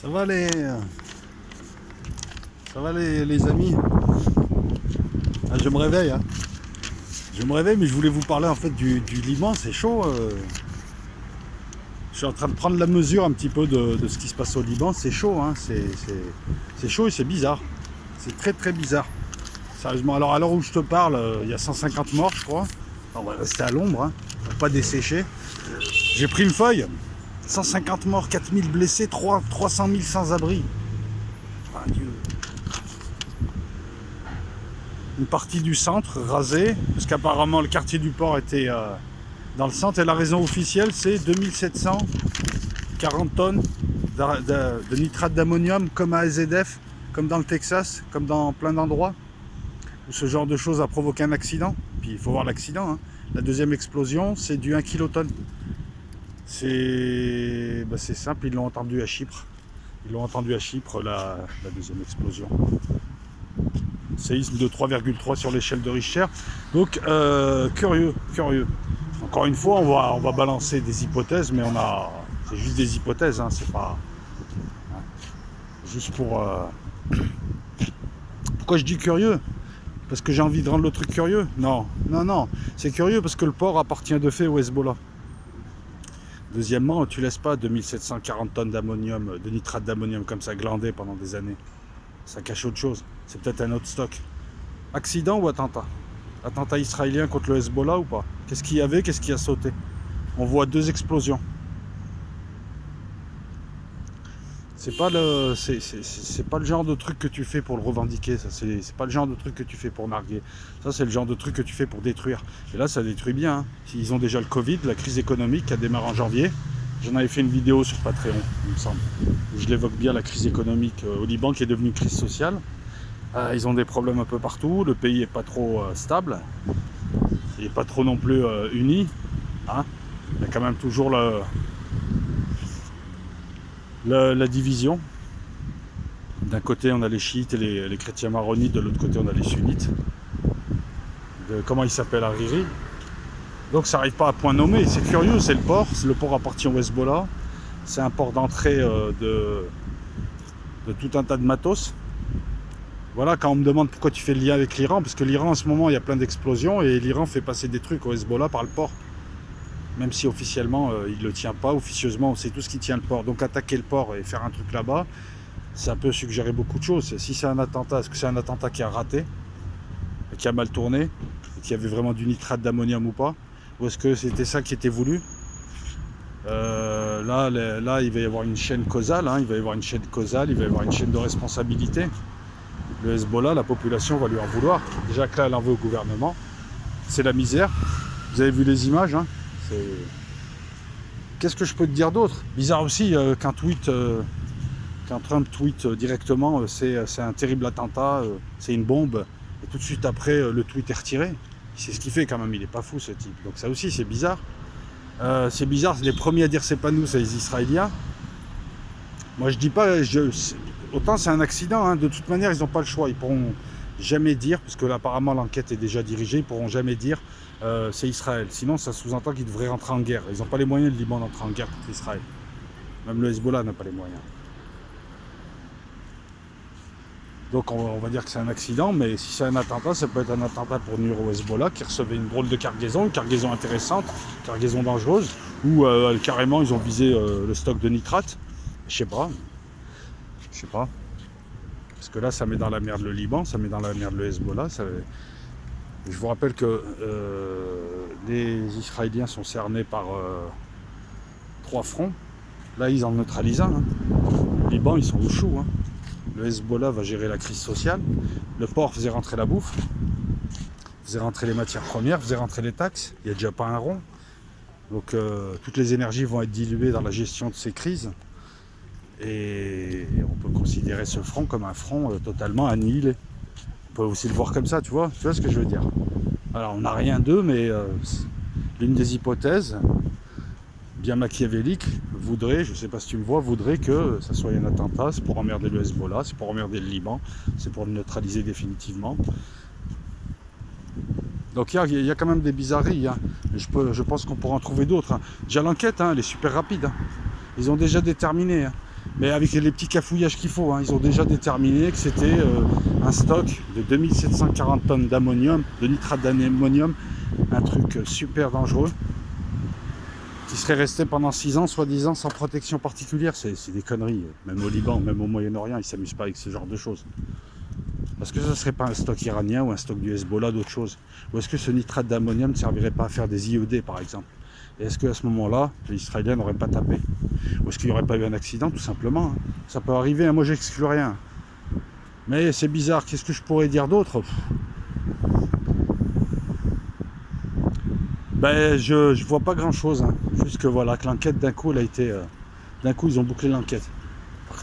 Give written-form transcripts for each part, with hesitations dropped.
Ça va les... Ça va les amis. Ah, je me réveille hein. Je me réveille mais je voulais vous parler en fait du Liban, c'est chaud. Je suis en train de prendre la mesure un petit peu de ce qui se passe au Liban, c'est chaud hein. C'est chaud et c'est bizarre. C'est très très bizarre. Sérieusement, alors à l'heure où je te parle, il y a 150 morts je crois. On va rester à l'ombre hein, pour pas dessécher. J'ai pris une feuille. 150 morts, 4000 blessés, 300 000 sans-abri. Ah, Dieu. Une partie du centre rasée, parce qu'apparemment le quartier du port était dans le centre, et la raison officielle c'est 2740 tonnes de nitrate d'ammonium, comme à AZF, comme dans le Texas, comme dans plein d'endroits, où ce genre de choses a provoqué un accident. Puis il faut voir l'accident, hein. La deuxième explosion c'est du 1 kilotonne. C'est simple, ils l'ont entendu à Chypre. Ils l'ont entendu à Chypre, la deuxième explosion. Séisme de 3,3 sur l'échelle de Richter. Donc, curieux. Encore une fois, on va balancer des hypothèses, mais c'est juste des hypothèses, hein, c'est pas... Hein, juste pour... Pourquoi je dis curieux? Parce que j'ai envie de rendre le truc curieux? Non. C'est curieux parce que le port appartient de fait au Hezbollah. Deuxièmement, tu laisses pas 2740 tonnes d'ammonium, de nitrate d'ammonium comme ça glander pendant des années. Ça cache autre chose. C'est peut-être un autre stock. Accident ou attentat? Attentat israélien contre le Hezbollah ou pas? Qu'est-ce qu'il y avait? Qu'est-ce qui a sauté? On voit 2 explosions. C'est pas le genre de truc que tu fais pour le revendiquer. Ça, c'est pas le genre de truc que tu fais pour narguer. Ça, c'est le genre de truc que tu fais pour détruire. Et là, ça détruit bien. Hein. Ils ont déjà le Covid, la crise économique qui a démarré en janvier. J'en avais fait une vidéo sur Patreon, il me semble, où je l'évoque bien, la crise économique au Liban qui est devenue crise sociale. Ils ont des problèmes un peu partout. Le pays est pas trop stable. Il n'est pas trop non plus uni. Hein. Il y a quand même toujours la division. D'un côté on a les chiites et les chrétiens maronites, de l'autre côté on a les sunnites. Comment il s'appelle, Hariri. Donc ça n'arrive pas à point nommé, c'est curieux, c'est le port appartient au Hezbollah, c'est un port d'entrée de tout un tas de matos. Voilà, quand on me demande pourquoi tu fais le lien avec l'Iran, parce que l'Iran en ce moment il y a plein d'explosions et l'Iran fait passer des trucs au Hezbollah par le port. Même si officiellement il ne le tient pas, officieusement c'est tout ce qui tient le port. Donc attaquer le port et faire un truc là-bas, ça peut suggérer beaucoup de choses. Si c'est un attentat, est-ce que c'est un attentat qui a raté, et qui a mal tourné, et qui avait vraiment du nitrate d'ammonium ou pas? Ou est-ce que c'était ça qui était voulu? Là, il va y avoir une chaîne causale, hein, il va y avoir une chaîne de responsabilité. Le Hezbollah, la population va lui en vouloir. Déjà que là, elle en veut au gouvernement. C'est la misère. Vous avez vu les images, hein. Qu'est-ce que je peux te dire d'autre? Bizarre aussi qu'un Trump tweet directement, c'est un terrible attentat, c'est une bombe, et tout de suite après, le tweet est retiré. C'est ce qu'il fait quand même, il est pas fou ce type. Donc ça aussi, c'est bizarre. C'est bizarre, les premiers à dire c'est pas nous, c'est les Israéliens. Moi je dis pas, autant c'est un accident, hein. De toute manière ils n'ont pas le choix, ils pourront jamais dire, parce que là apparemment l'enquête est déjà dirigée, ils pourront jamais dire c'est Israël. Sinon ça sous-entend qu'ils devraient rentrer en guerre. Ils n'ont pas les moyens, le Liban, d'entrer en guerre contre Israël. Même le Hezbollah n'a pas les moyens. Donc on va dire que c'est un accident, mais si c'est un attentat, ça peut être un attentat pour nuire au Hezbollah qui recevait une drôle de cargaison, une cargaison intéressante, une cargaison dangereuse, ou carrément ils ont visé le stock de nitrate. Je sais pas. Parce que là ça met dans la merde le Liban, ça met dans la merde le Hezbollah. Je vous rappelle que les Israéliens sont cernés par 3 fronts. Là ils en neutralisent un. Hein. Le Liban ils sont au chou. Hein. Le Hezbollah va gérer la crise sociale. Le port faisait rentrer la bouffe, faisait rentrer les matières premières, faisait rentrer les taxes. Il n'y a déjà pas un rond. Donc toutes les énergies vont être diluées dans la gestion de ces crises. Et on peut considérer ce front comme un front totalement annihilé. On peut aussi le voir comme ça, tu vois ce que je veux dire. Alors on n'a rien d'eux, mais l'une des hypothèses, bien machiavélique, voudrait, je ne sais pas si tu me vois, voudrait que ça soit un attentat, c'est pour emmerder le Hezbollah, c'est pour emmerder le Liban, c'est pour le neutraliser définitivement. Donc il y a quand même des bizarreries, hein. Je pense qu'on pourra en trouver d'autres. Hein. Déjà l'enquête, hein, elle est super rapide. Hein. Ils ont déjà déterminé. Hein. Mais avec les petits cafouillages qu'il faut, hein. Ils ont déjà déterminé que c'était un stock de 2740 tonnes d'ammonium, de nitrate d'ammonium, un truc super dangereux, qui serait resté pendant 6 ans, soi-disant, sans protection particulière. C'est des conneries. Même au Liban, même au Moyen-Orient, ils ne s'amusent pas avec ce genre de choses. Est-ce que ça ne serait pas un stock iranien ou un stock du Hezbollah, d'autres choses? Ou est-ce que ce nitrate d'ammonium ne servirait pas à faire des IED, par exemple? Et est-ce qu'à ce moment-là, les Israéliens n'auraient pas tapé? Ou est-ce qu'il n'y aurait pas eu un accident, tout simplement, hein? Ça peut arriver, hein. Moi j'exclus rien. Mais c'est bizarre, qu'est-ce que je pourrais dire d'autre? Ben, je vois pas grand-chose, hein. Juste que voilà, que l'enquête d'un coup, elle a été... d'un coup, ils ont bouclé l'enquête.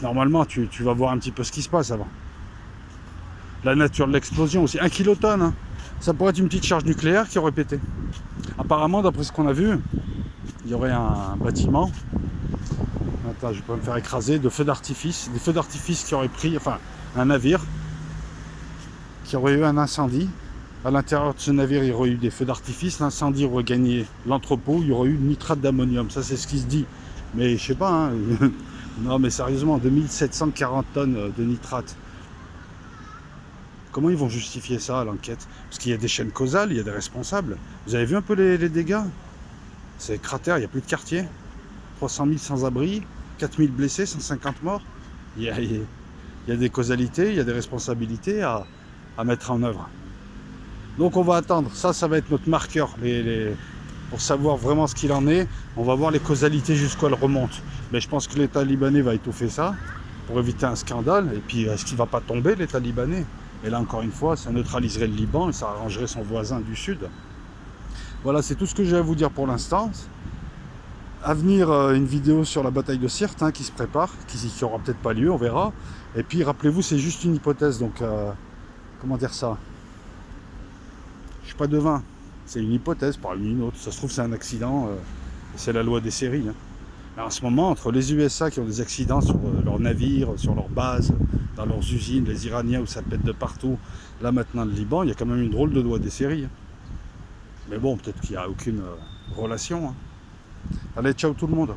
Normalement, tu vas voir un petit peu ce qui se passe avant. La nature de l'explosion aussi. 1 kilotonne, hein. Ça pourrait être une petite charge nucléaire qui aurait pété. Apparemment, d'après ce qu'on a vu, il y aurait un bâtiment. Attends, je vais pas me faire écraser. De feux d'artifice. Des feux d'artifice qui auraient pris... Enfin, un navire qui aurait eu un incendie. À l'intérieur de ce navire, il y aurait eu des feux d'artifice. L'incendie aurait gagné l'entrepôt. Il y aurait eu nitrate d'ammonium. Ça, c'est ce qui se dit. Mais je sais pas, hein. Non, mais sérieusement, 2740 tonnes de nitrate. Comment ils vont justifier ça à l'enquête? Parce qu'il y a des chaînes causales, il y a des responsables. Vous avez vu un peu les dégâts? C'est cratère, il n'y a plus de quartier. 300 000 sans-abri, 4 000 blessés, 150 morts. Il y a des causalités, il y a des responsabilités à mettre en œuvre. Donc on va attendre. Ça va être notre marqueur pour savoir vraiment ce qu'il en est. On va voir les causalités jusqu'où elles remontent. Mais je pense que l'État libanais va étouffer ça pour éviter un scandale. Et puis, est-ce qu'il ne va pas tomber, l'État libanais? Et là, encore une fois, ça neutraliserait le Liban et ça arrangerait son voisin du sud. Voilà, c'est tout ce que j'ai à vous dire pour l'instant. À venir, une vidéo sur la bataille de Sirte, hein, qui se prépare, qui aura peut-être pas lieu, on verra. Et puis, rappelez-vous, c'est juste une hypothèse. Donc, comment dire ça? Je suis pas devin. C'est une hypothèse parmi une autre. Ça se trouve, c'est un accident. C'est la loi des séries, hein. Mais en ce moment, entre les USA qui ont des accidents sur leurs navires, sur leurs bases, dans leurs usines, les Iraniens où ça pète de partout, là maintenant le Liban, il y a quand même une drôle de loi des séries, hein. Mais bon, peut-être qu'il n'y a aucune relation, hein. Allez, ciao tout le monde.